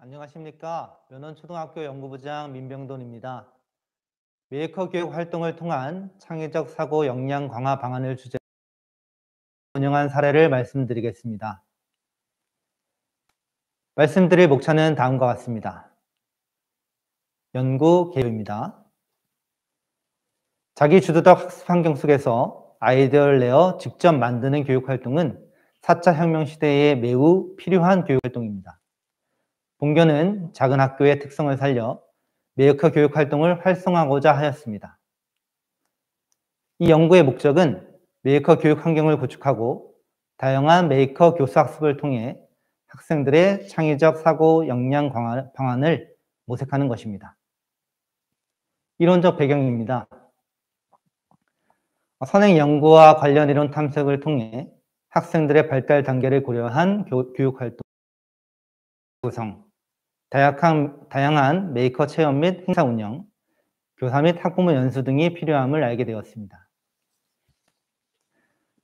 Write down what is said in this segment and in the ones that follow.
안녕하십니까. 면원초등학교 연구부장 민병돈입니다. 메이커 교육 활동을 통한 창의적 사고 역량 강화 방안을 주제로 운영한 사례를 말씀드리겠습니다. 말씀드릴 목차는 다음과 같습니다. 연구 개요입니다. 자기 주도적 학습 환경 속에서 아이디어를 내어 직접 만드는 교육 활동은 4차 혁명 시대에 매우 필요한 교육 활동입니다. 본교는 작은 학교의 특성을 살려 메이커 교육 활동을 활성화하고자 하였습니다. 이 연구의 목적은 메이커 교육 환경을 구축하고 다양한 메이커 교수 학습을 통해 학생들의 창의적 사고 역량 강화 방안을 모색하는 것입니다. 이론적 배경입니다. 선행 연구와 관련 이론 탐색을 통해 학생들의 발달 단계를 고려한 교육 활동 구성, 다양한 메이커 체험 및 행사 운영, 교사 및 학부모 연수 등이 필요함을 알게 되었습니다.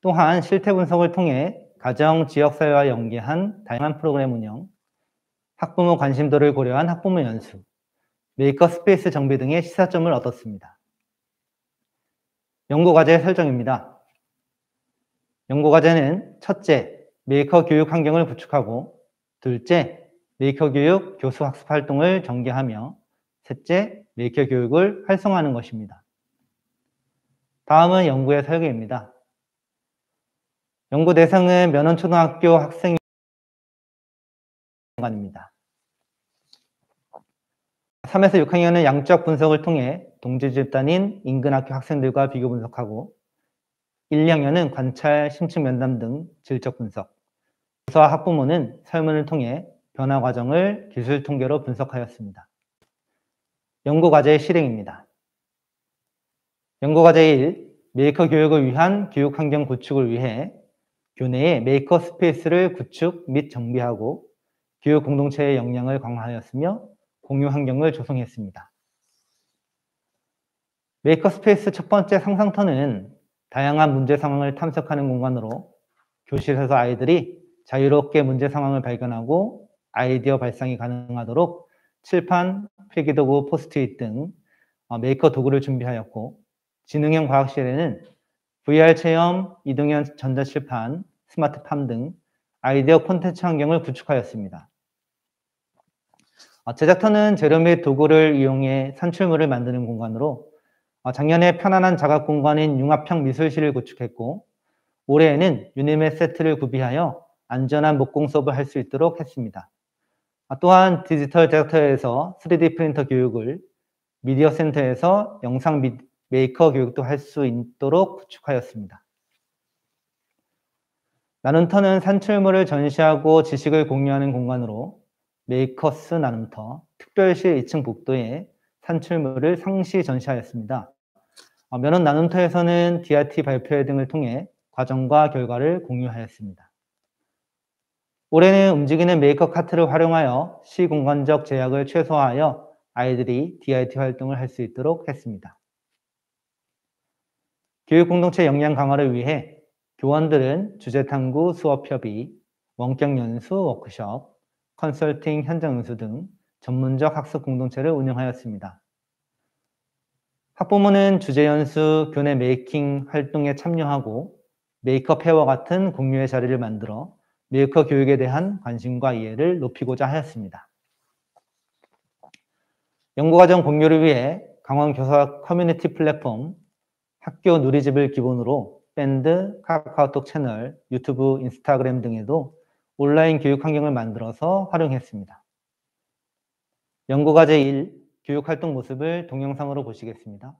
또한 실태 분석을 통해 가정, 지역사회와 연계한 다양한 프로그램 운영, 학부모 관심도를 고려한 학부모 연수, 메이커 스페이스 정비 등의 시사점을 얻었습니다. 연구과제 설정입니다. 연구과제는 첫째, 메이커 교육 환경을 구축하고, 둘째, 메이커 교육 교수 학습 활동을 전개하며, 셋째, 메이커 교육을 활성화하는 것입니다. 다음은 연구의 설계입니다. 연구 대상은 면원초등학교 학생 입니다. 3에서 6학년은 양적 분석을 통해 동지 집단인 인근 학교 학생들과 비교 분석하고 1, 2학년은 관찰, 심층 면담 등 질적 분석, 교사와 학부모는 설문을 통해 변화 과정을 기술 통계로 분석하였습니다. 연구과제의 실행입니다. 연구과제 1, 메이커 교육을 위한 교육 환경 구축을 위해 교내에 메이커 스페이스를 구축 및 정비하고 교육 공동체의 역량을 강화하였으며 공유 환경을 조성했습니다. 메이커 스페이스 첫 번째 상상터는 다양한 문제 상황을 탐색하는 공간으로 교실에서 아이들이 자유롭게 문제 상황을 발견하고 아이디어 발상이 가능하도록 칠판, 필기도구, 포스트잇 등 메이커 도구를 준비하였고 지능형 과학실에는 VR 체험, 이동형 전자칠판, 스마트팜 등 아이디어 콘텐츠 환경을 구축하였습니다. 제작터는 재료 및 도구를 이용해 산출물을 만드는 공간으로 작년에 편안한 자각 공간인 융합형 미술실을 구축했고 올해에는 유니맵 세트를 구비하여 안전한 목공 수업을 할 수 있도록 했습니다. 또한 디지털 제작터에서 3D 프린터 교육을, 미디어 센터에서 영상 메이커 교육도 할 수 있도록 구축하였습니다. 나눔터는 산출물을 전시하고 지식을 공유하는 공간으로 메이커스 나눔터, 특별실 2층 복도에 산출물을 상시 전시하였습니다. 면원 나눔터에서는 DRT 발표회 등을 통해 과정과 결과를 공유하였습니다. 올해는 움직이는 메이커 카트를 활용하여 시공간적 제약을 최소화하여 아이들이 DRT 활동을 할 수 있도록 했습니다. 교육 공동체 역량 강화를 위해 교원들은 주제탐구 수업협의, 원격 연수 워크숍, 컨설팅 현장 연수 등 전문적 학습 공동체를 운영하였습니다. 학부모는 주제 연수, 교내 메이킹 활동에 참여하고 메이커 페어와 같은 공유의 자리를 만들어 메이커 교육에 대한 관심과 이해를 높이고자 하였습니다. 연구과정 공유를 위해 강원교사 커뮤니티 플랫폼 학교 누리집을 기본으로 밴드, 카카오톡 채널, 유튜브, 인스타그램 등에도 온라인 교육 환경을 만들어서 활용했습니다. 연구과제 1, 교육활동 모습을 동영상으로 보시겠습니다.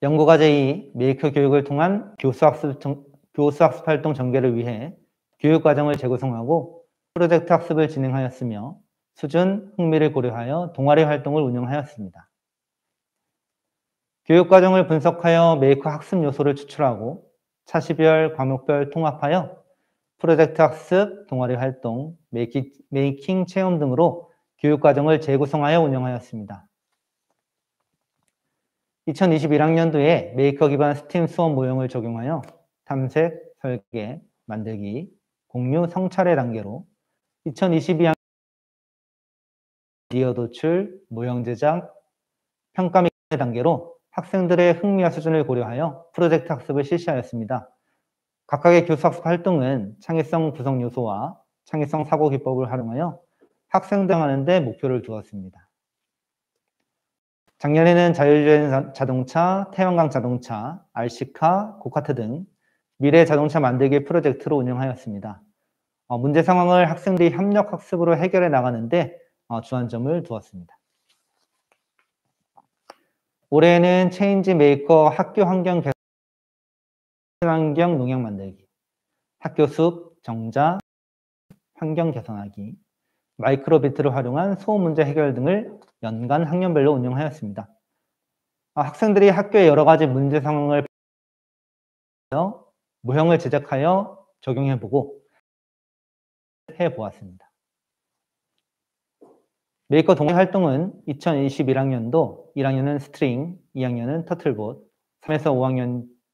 연구과제 2. 메이커 교육을 통한 교수학습 활동 전개를 위해 교육과정을 재구성하고 프로젝트 학습을 진행하였으며 수준, 흥미를 고려하여 동아리 활동을 운영하였습니다. 교육과정을 분석하여 메이커 학습 요소를 추출하고 차시별, 과목별 통합하여 프로젝트 학습, 동아리 활동, 메이킹 체험 등으로 교육과정을 재구성하여 운영하였습니다. 2021학년도에 메이커 기반 스팀 수업 모형을 적용하여 탐색, 설계, 만들기, 공유, 성찰의 단계로 2022학년 미디어 도출, 모형 제작, 평가 및 단계로 학생들의 흥미와 수준을 고려하여 프로젝트 학습을 실시하였습니다. 각각의 교수학습 활동은 창의성 구성 요소와 창의성 사고 기법을 활용하여 학생들 하는 데 목표를 두었습니다. 작년에는 자율주행 자동차, 태양광 자동차, RC카, 고카트 등 미래 자동차 만들기 프로젝트로 운영하였습니다. 문제 상황을 학생들이 협력 학습으로 해결해 나가는데 주안점을 두었습니다. 올해는 체인지 메이커 학교 환경 개선, 친환경 농약 만들기, 학교 숲, 정자, 환경 개선하기, 마이크로비트를 활용한 소음 문제 해결 등을 연간 학년별로 운영하였습니다. 학생들이 학교의 여러 가지 문제 상황을 모형을 제작하여 적용해보고 해보았습니다. 메이커 동아리 활동은 2021학년도 1학년은 스트링, 2학년은 터틀봇, 3에서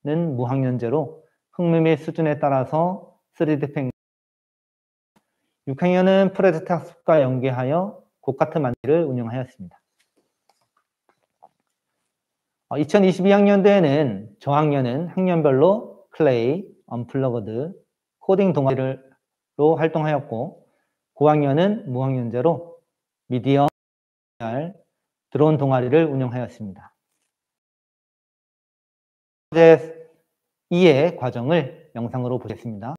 5학년은 무학년제로 흥미 및 수준에 따라서 3D 펜 6학년은 프로젝트 학습과 연계하여 고카트 만들기를 운영하였습니다. 2022학년도에는 저학년은 학년별로 클레이, 언플러그드, 코딩 동아리로 활동하였고 고학년은 무학년제로 미디어, 드론 동아리를 운영하였습니다. 과제 2의 과정을 영상으로 보겠습니다.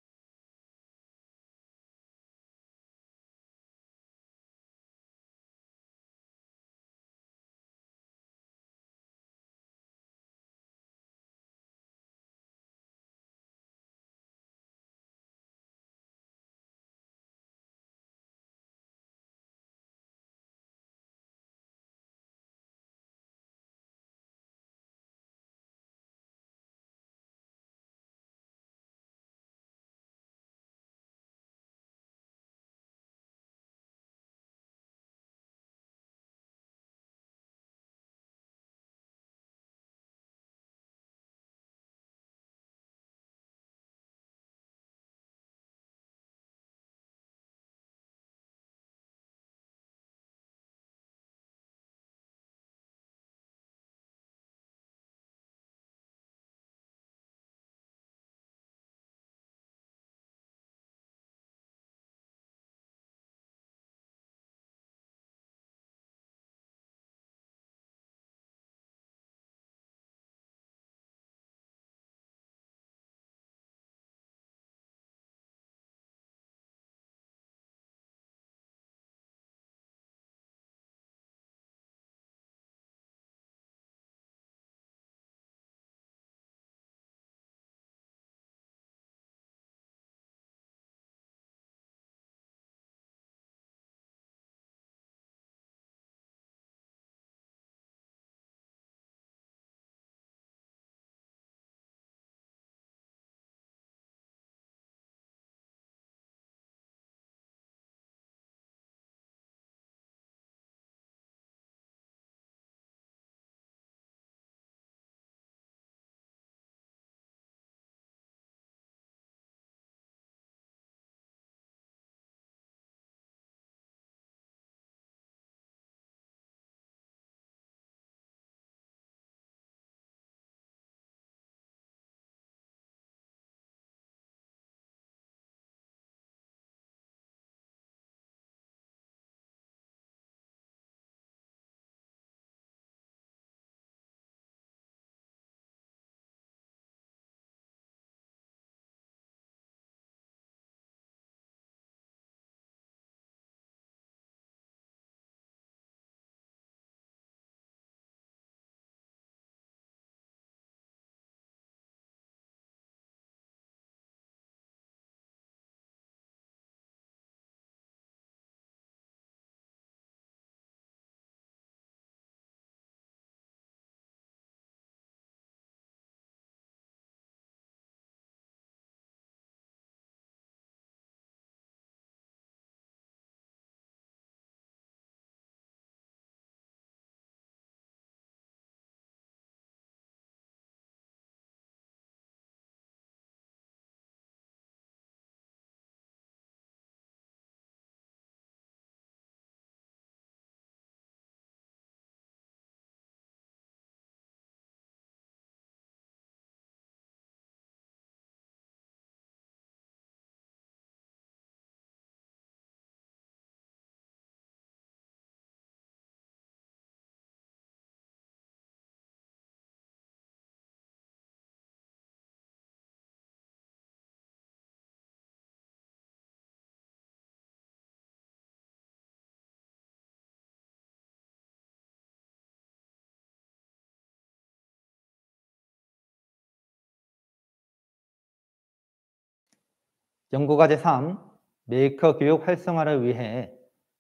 연구과제 3. 메이커 교육 활성화를 위해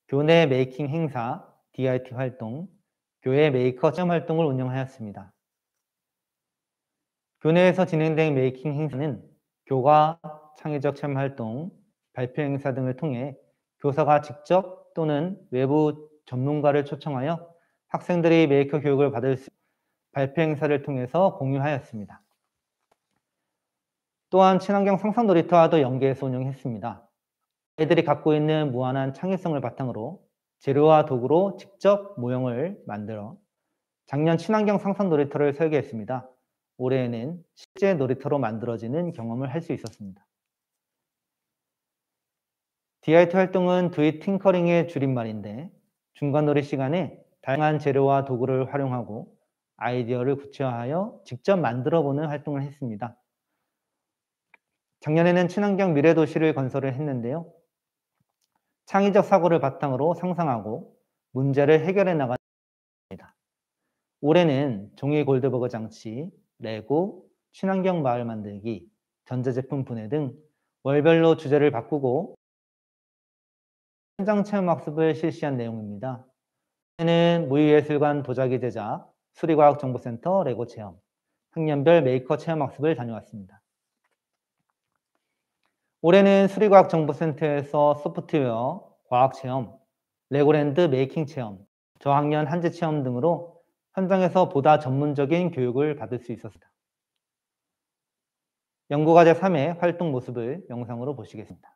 교내 메이킹 행사, DIT 활동, 교회 메이커 체험 활동을 운영하였습니다. 교내에서 진행된 메이킹 행사는 교과, 창의적 체험 활동, 발표 행사 등을 통해 교사가 직접 또는 외부 전문가를 초청하여 학생들이 메이커 교육을 받을 수 있는 발표 행사를 통해서 공유하였습니다. 또한 친환경 상상 놀이터와도 연계해서 운영했습니다. 아이들이 갖고 있는 무한한 창의성을 바탕으로 재료와 도구로 직접 모형을 만들어 작년 친환경 상상 놀이터를 설계했습니다. 올해에는 실제 놀이터로 만들어지는 경험을 할 수 있었습니다. DIT 활동은 Do It Tinkering의 줄임말인데 중간놀이 시간에 다양한 재료와 도구를 활용하고 아이디어를 구체화하여 직접 만들어보는 활동을 했습니다. 작년에는 친환경 미래도시를 건설을 했는데요. 창의적 사고를 바탕으로 상상하고 문제를 해결해 나가는 겁니다. 올해는 종이 골드버거 장치, 레고, 친환경 마을 만들기, 전자제품 분해 등 월별로 주제를 바꾸고 현장 체험 학습을 실시한 내용입니다. 올해는 무의예술관 도자기 제작, 수리과학정보센터 레고 체험, 학년별 메이커 체험 학습을 다녀왔습니다. 올해는 수리과학정보센터에서 소프트웨어, 과학체험, 레고랜드 메이킹 체험, 저학년 한재 체험 등으로 현장에서 보다 전문적인 교육을 받을 수 있었습니다. 연구과제 3의 활동 모습을 영상으로 보시겠습니다.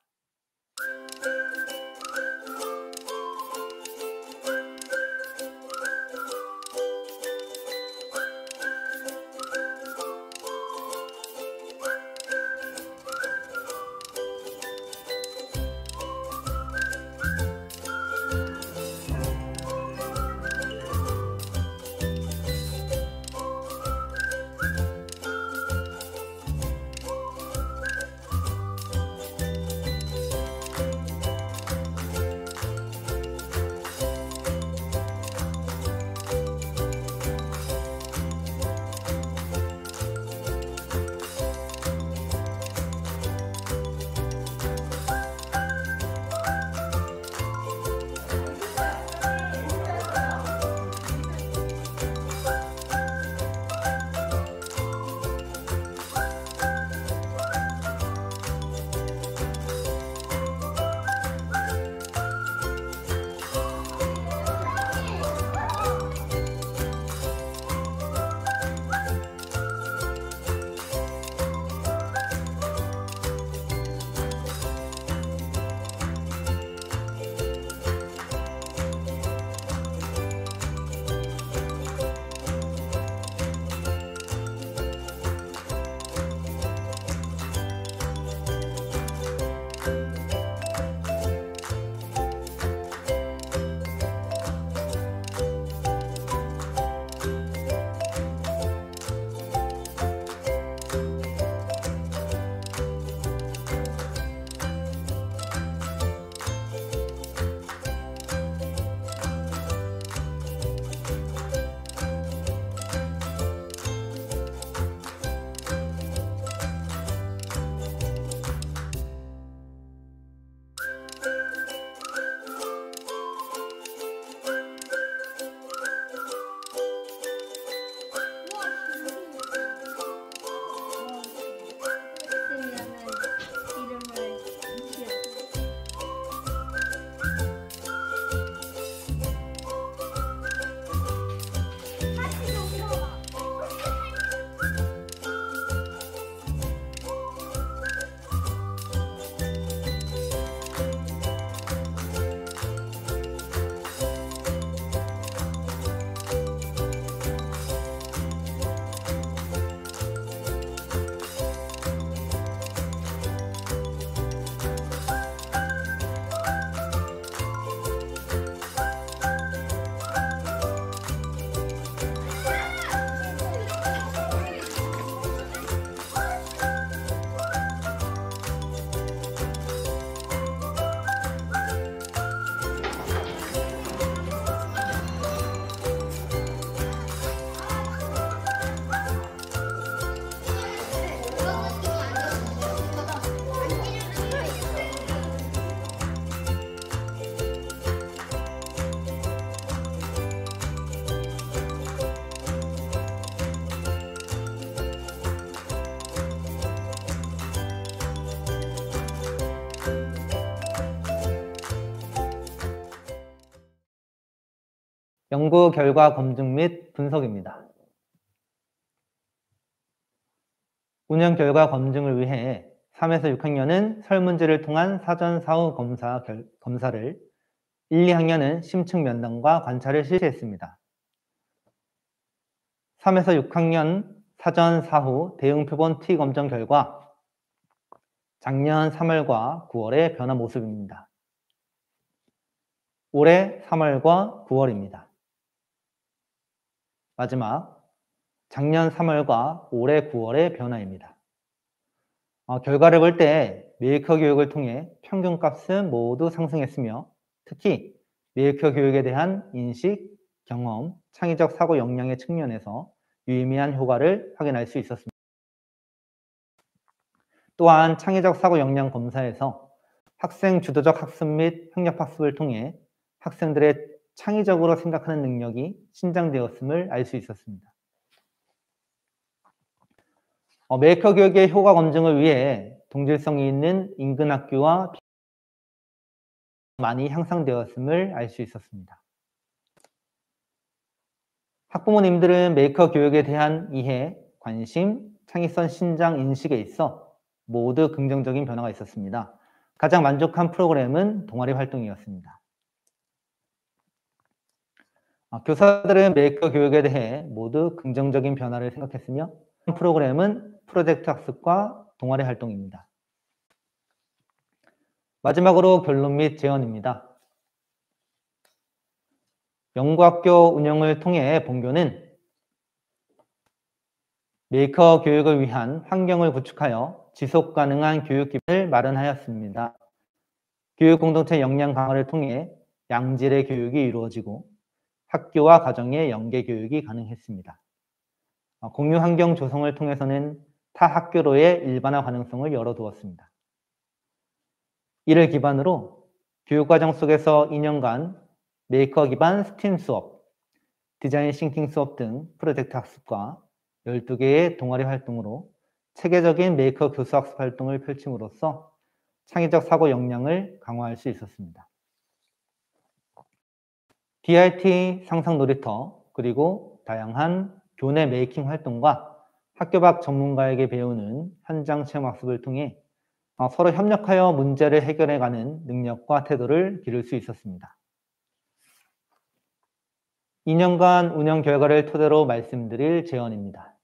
연구 결과 검증 및 분석입니다. 운영 결과 검증을 위해 3에서 6학년은 설문지를 통한 사전 사후 검사를, 1, 2학년은 심층 면담과 관찰을 실시했습니다. 3에서 6학년 사전 사후 대응 표본 T 검정 결과 작년 3월과 9월의 변화 모습입니다. 올해 3월과 9월입니다. 마지막 작년 3월과 올해 9월의 변화입니다. 결과를 볼 때 메이커 교육을 통해 평균값은 모두 상승했으며 특히 메이커 교육에 대한 인식, 경험, 창의적 사고 역량의 측면에서 유의미한 효과를 확인할 수 있었습니다. 또한 창의적 사고 역량 검사에서 학생 주도적 학습 및 협력학습을 통해 학생들의 창의적으로 생각하는 능력이 신장되었음을 알 수 있었습니다. 메이커 교육의 효과 검증을 위해 동질성이 있는 인근 학교와 많이 향상되었음을 알 수 있었습니다. 학부모님들은 메이커 교육에 대한 이해, 관심, 창의성 신장 인식에 있어 모두 긍정적인 변화가 있었습니다. 가장 만족한 프로그램은 동아리 활동이었습니다. 교사들은 메이커 교육에 대해 모두 긍정적인 변화를 생각했으며 프로그램은 프로젝트 학습과 동아리 활동입니다. 마지막으로 결론 및 제언입니다. 연구학교 운영을 통해 본교는 메이커 교육을 위한 환경을 구축하여 지속 가능한 교육 기반을 마련하였습니다. 교육 공동체 역량 강화를 통해 양질의 교육이 이루어지고 학교와 가정의 연계 교육이 가능했습니다. 공유 환경 조성을 통해서는 타 학교로의 일반화 가능성을 열어두었습니다. 이를 기반으로 교육과정 속에서 2년간 메이커 기반 스팀 수업, 디자인 싱킹 수업 등 프로젝트 학습과 12개의 동아리 활동으로 체계적인 메이커 교수 학습 활동을 펼침으로써 창의적 사고 역량을 강화할 수 있었습니다. DRT 상상 놀이터, 그리고 다양한 교내 메이킹 활동과 학교 밖 전문가에게 배우는 현장 체험 학습을 통해 서로 협력하여 문제를 해결해가는 능력과 태도를 기를 수 있었습니다. 2년간 운영 결과를 토대로 말씀드릴 제언입니다.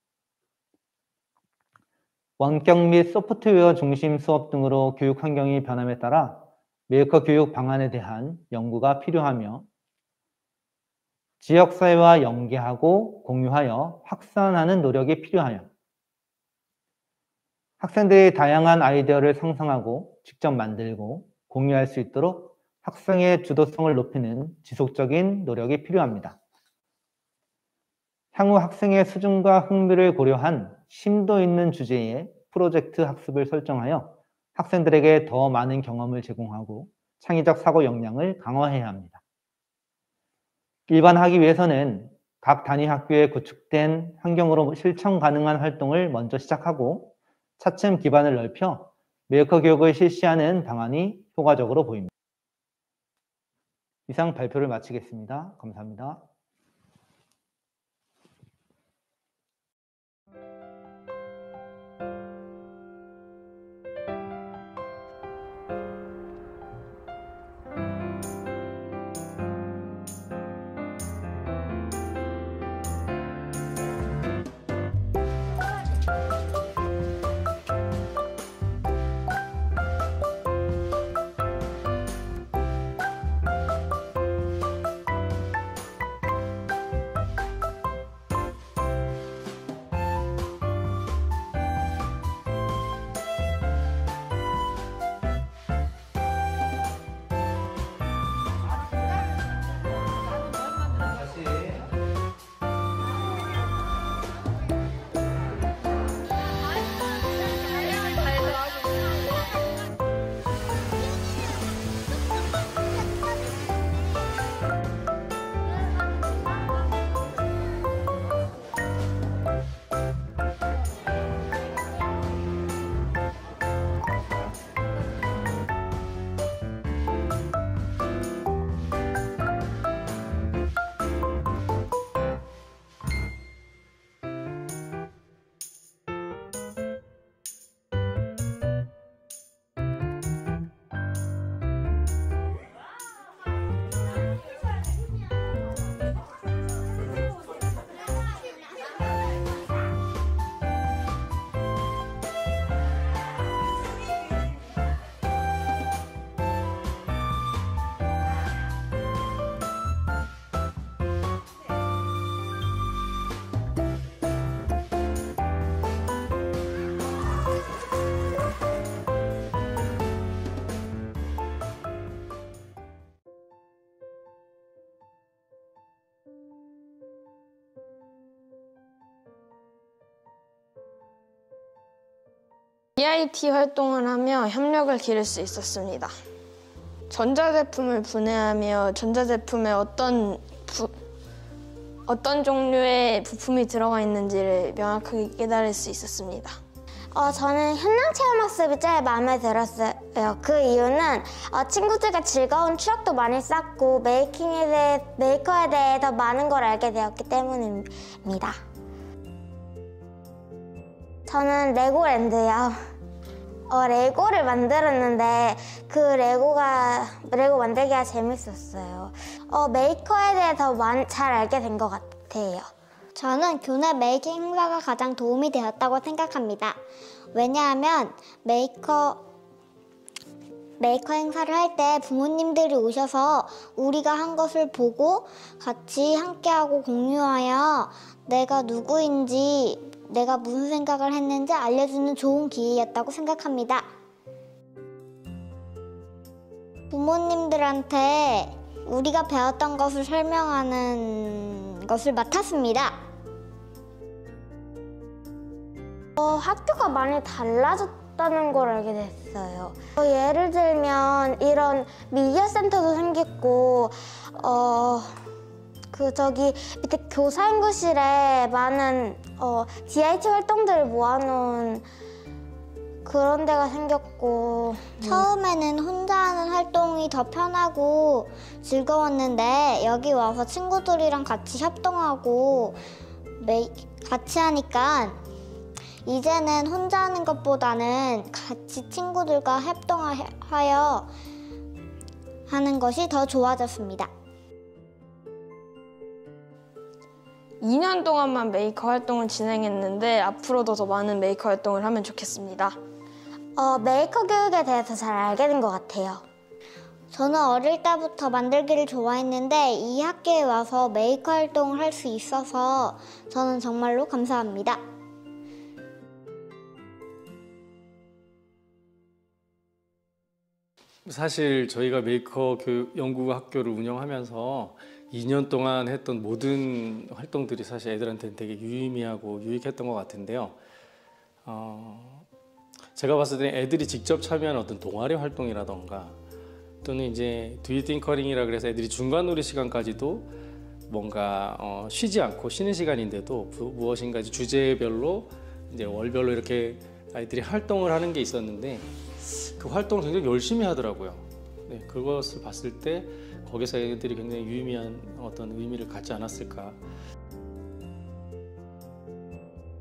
원격 및 소프트웨어 중심 수업 등으로 교육 환경이 변함에 따라 메이커 교육 방안에 대한 연구가 필요하며 지역사회와 연계하고 공유하여 확산하는 노력이 필요하여 학생들이 다양한 아이디어를 상상하고 직접 만들고 공유할 수 있도록 학생의 주도성을 높이는 지속적인 노력이 필요합니다. 향후 학생의 수준과 흥미를 고려한 심도 있는 주제의 프로젝트 학습을 설정하여 학생들에게 더 많은 경험을 제공하고 창의적 사고 역량을 강화해야 합니다. 일반화하기 위해서는 각 단위 학교에 구축된 환경으로 실천 가능한 활동을 먼저 시작하고 차츰 기반을 넓혀 메이커 교육을 실시하는 방안이 효과적으로 보입니다. 이상 발표를 마치겠습니다. 감사합니다. EIT 활동을 하며 협력을 기를 수 있었습니다. 전자제품을 분해하며 전자제품에 어떤 종류의 부품이 들어가 있는지를 명확하게 깨달을 수 있었습니다. 저는 현장 체험학습이 제일 마음에 들었어요. 그 이유는 친구들과 즐거운 추억도 많이 쌓고 메이커에 대해 더 많은 걸 알게 되었기 때문입니다. 저는 레고랜드요. 레고를 만들었는데 그 레고 만들기가 재밌었어요. 메이커에 대해 더 잘 알게 된 것 같아요. 저는 교내 메이킹 행사가 가장 도움이 되었다고 생각합니다. 왜냐하면 메이커 행사를 할 때 부모님들이 오셔서 우리가 한 것을 보고 같이 함께하고 공유하여 내가 누구인지, 내가 무슨 생각을 했는지 알려주는 좋은 기회였다고 생각합니다. 부모님들한테 우리가 배웠던 것을 설명하는 것을 맡았습니다. 학교가 많이 달라졌다는 걸 알게 됐어요. 예를 들면 이런 미디어 센터도 생겼고 밑에 교사연구실에 많은 DIT 활동들을 모아놓은 그런 데가 생겼고, 처음에는 혼자 하는 활동이 더 편하고 즐거웠는데 여기 와서 친구들이랑 같이 협동하고 같이 하니까 이제는 혼자 하는 것보다는 같이 친구들과 협동하여 하는 것이 더 좋아졌습니다. 2년 동안만 메이커 활동을 진행했는데 앞으로도 더 많은 메이커 활동을 하면 좋겠습니다. 메이커 교육에 대해서 잘 알게 된 것 같아요. 저는 어릴 때부터 만들기를 좋아했는데 이 학교에 와서 메이커 활동을 할 수 있어서 저는 정말로 감사합니다. 사실 저희가 메이커 연구 학교를 운영하면서 2년 동안 했던 모든 활동들이 사실 애들한테는 되게 유의미하고 유익했던 것 같은데요. 제가 봤을 때 애들이 직접 참여한 어떤 동아리 활동이라던가 또는 이제 듀이팅커링이라 그래서 애들이 중간놀이 시간까지도 뭔가 쉬지 않고 쉬는 시간인데도 무엇인가 주제별로 이제 월별로 이렇게 아이들이 활동을 하는 게 있었는데 그 활동을 굉장히 열심히 하더라고요. 네, 그것을 봤을 때 거기서 애들이 굉장히 유의미한 어떤 의미를 갖지 않았을까.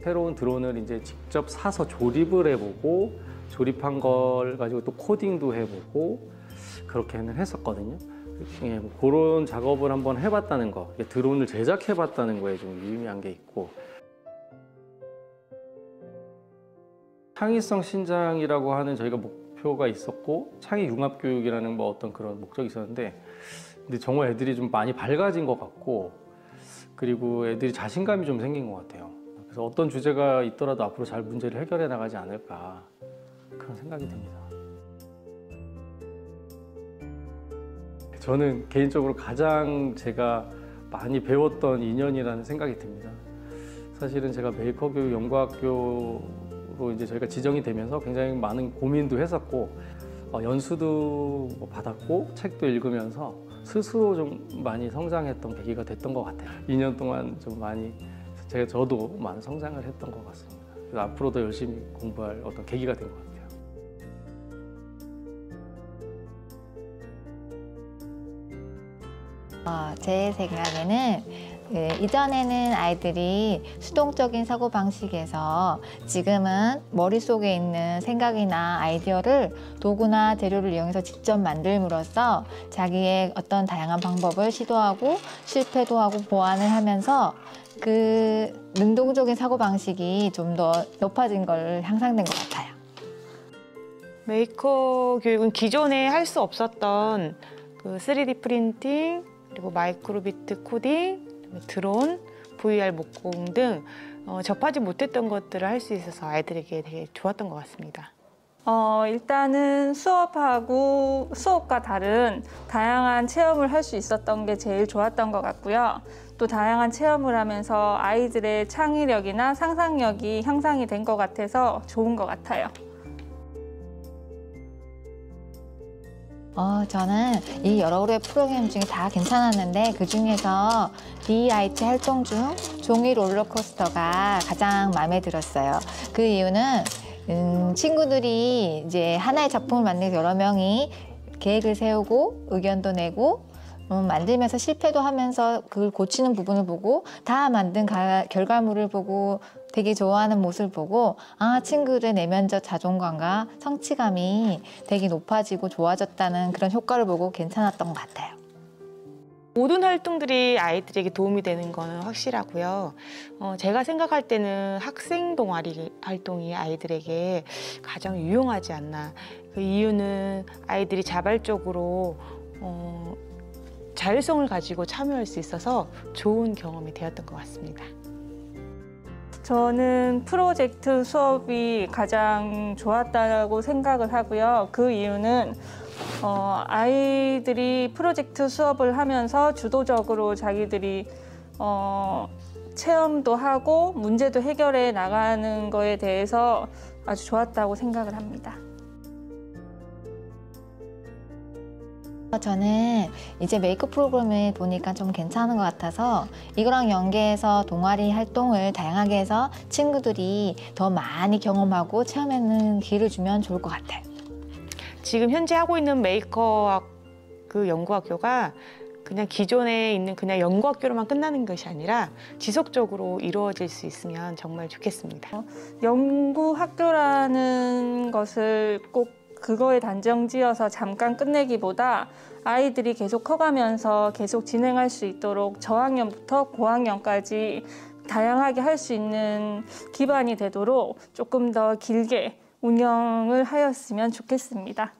새로운 드론을 이제 직접 사서 조립을 해보고 조립한 걸 가지고 또 코딩도 해보고 그렇게는 했었거든요. 예, 그런 작업을 한번 해봤다는 거, 드론을 제작해봤다는 거에 좀 유의미한 게 있고, 창의성 신장이라고 하는 저희가 목표가 있었고 창의 융합 교육이라는 뭐 어떤 그런 목적이 있었는데, 근데 정말 애들이 좀 많이 밝아진 것 같고 그리고 애들이 자신감이 좀 생긴 것 같아요. 그래서 어떤 주제가 있더라도 앞으로 잘 문제를 해결해 나가지 않을까 그런 생각이 듭니다. 저는 개인적으로 가장 제가 많이 배웠던 2년이라는 생각이 듭니다. 사실은 제가 메이커 교육 연구학교로 이제 저희가 지정이 되면서 굉장히 많은 고민도 했었고 연수도 받았고 책도 읽으면서 스스로 좀 많이 성장했던 계기가 됐던 것 같아요. 2년 동안 좀 많이 저도 많은 성장을 했던 것 같습니다. 그래서 앞으로 더 열심히 공부할 어떤 계기가 된 것 같아요. 제 생각에는 이전에는 아이들이 수동적인 사고방식에서 지금은 머릿속에 있는 생각이나 아이디어를 도구나 재료를 이용해서 직접 만들므로써 자기의 어떤 다양한 방법을 시도하고 실패도 하고 보완을 하면서 그 능동적인 사고방식이 좀 더 높아진 걸 향상된 것 같아요. 메이커 교육은 기존에 할 수 없었던 그 3D 프린팅, 그리고 마이크로비트 코딩, 드론, VR 목공 등 접하지 못했던 것들을 할 수 있어서 아이들에게 되게 좋았던 것 같습니다. 일단은 수업과 다른 다양한 체험을 할 수 있었던 게 제일 좋았던 것 같고요. 또 다양한 체험을 하면서 아이들의 창의력이나 상상력이 향상이 된 것 같아서 좋은 것 같아요. 저는 이 여러 개의 프로그램 중에 다 괜찮았는데 그 중에서 DIT 활동 중 종이 롤러코스터가 가장 마음에 들었어요. 그 이유는 친구들이 이제 하나의 작품을 만들고 여러 명이 계획을 세우고 의견도 내고 만들면서 실패도 하면서 그걸 고치는 부분을 보고 다 만든 결과물을 보고 되게 좋아하는 모습을 보고 친구들의 내면적 자존감과 성취감이 되게 높아지고 좋아졌다는 그런 효과를 보고 괜찮았던 것 같아요. 모든 활동들이 아이들에게 도움이 되는 거는 확실하고요. 제가 생각할 때는 학생 동아리 활동이 아이들에게 가장 유용하지 않나. 그 이유는 아이들이 자발적으로 자율성을 가지고 참여할 수 있어서 좋은 경험이 되었던 것 같습니다. 저는 프로젝트 수업이 가장 좋았다고 생각을 하고요. 그 이유는 아이들이 프로젝트 수업을 하면서 주도적으로 자기들이 체험도 하고 문제도 해결해 나가는 거에 대해서 아주 좋았다고 생각을 합니다. 저는 이제 메이크업 프로그램을 보니까 좀 괜찮은 것 같아서 이거랑 연계해서 동아리 활동을 다양하게 해서 친구들이 더 많이 경험하고 체험하는 기회를 주면 좋을 것 같아요. 지금 현재 하고 있는 메이크업 그 연구학교가 그냥 기존에 있는 그냥 연구학교로만 끝나는 것이 아니라 지속적으로 이루어질 수 있으면 정말 좋겠습니다. 연구학교라는 것을 꼭 그거에 단정 지어서 잠깐 끝내기보다 아이들이 계속 커가면서 계속 진행할 수 있도록 저학년부터 고학년까지 다양하게 할 수 있는 기반이 되도록 조금 더 길게 운영을 하였으면 좋겠습니다.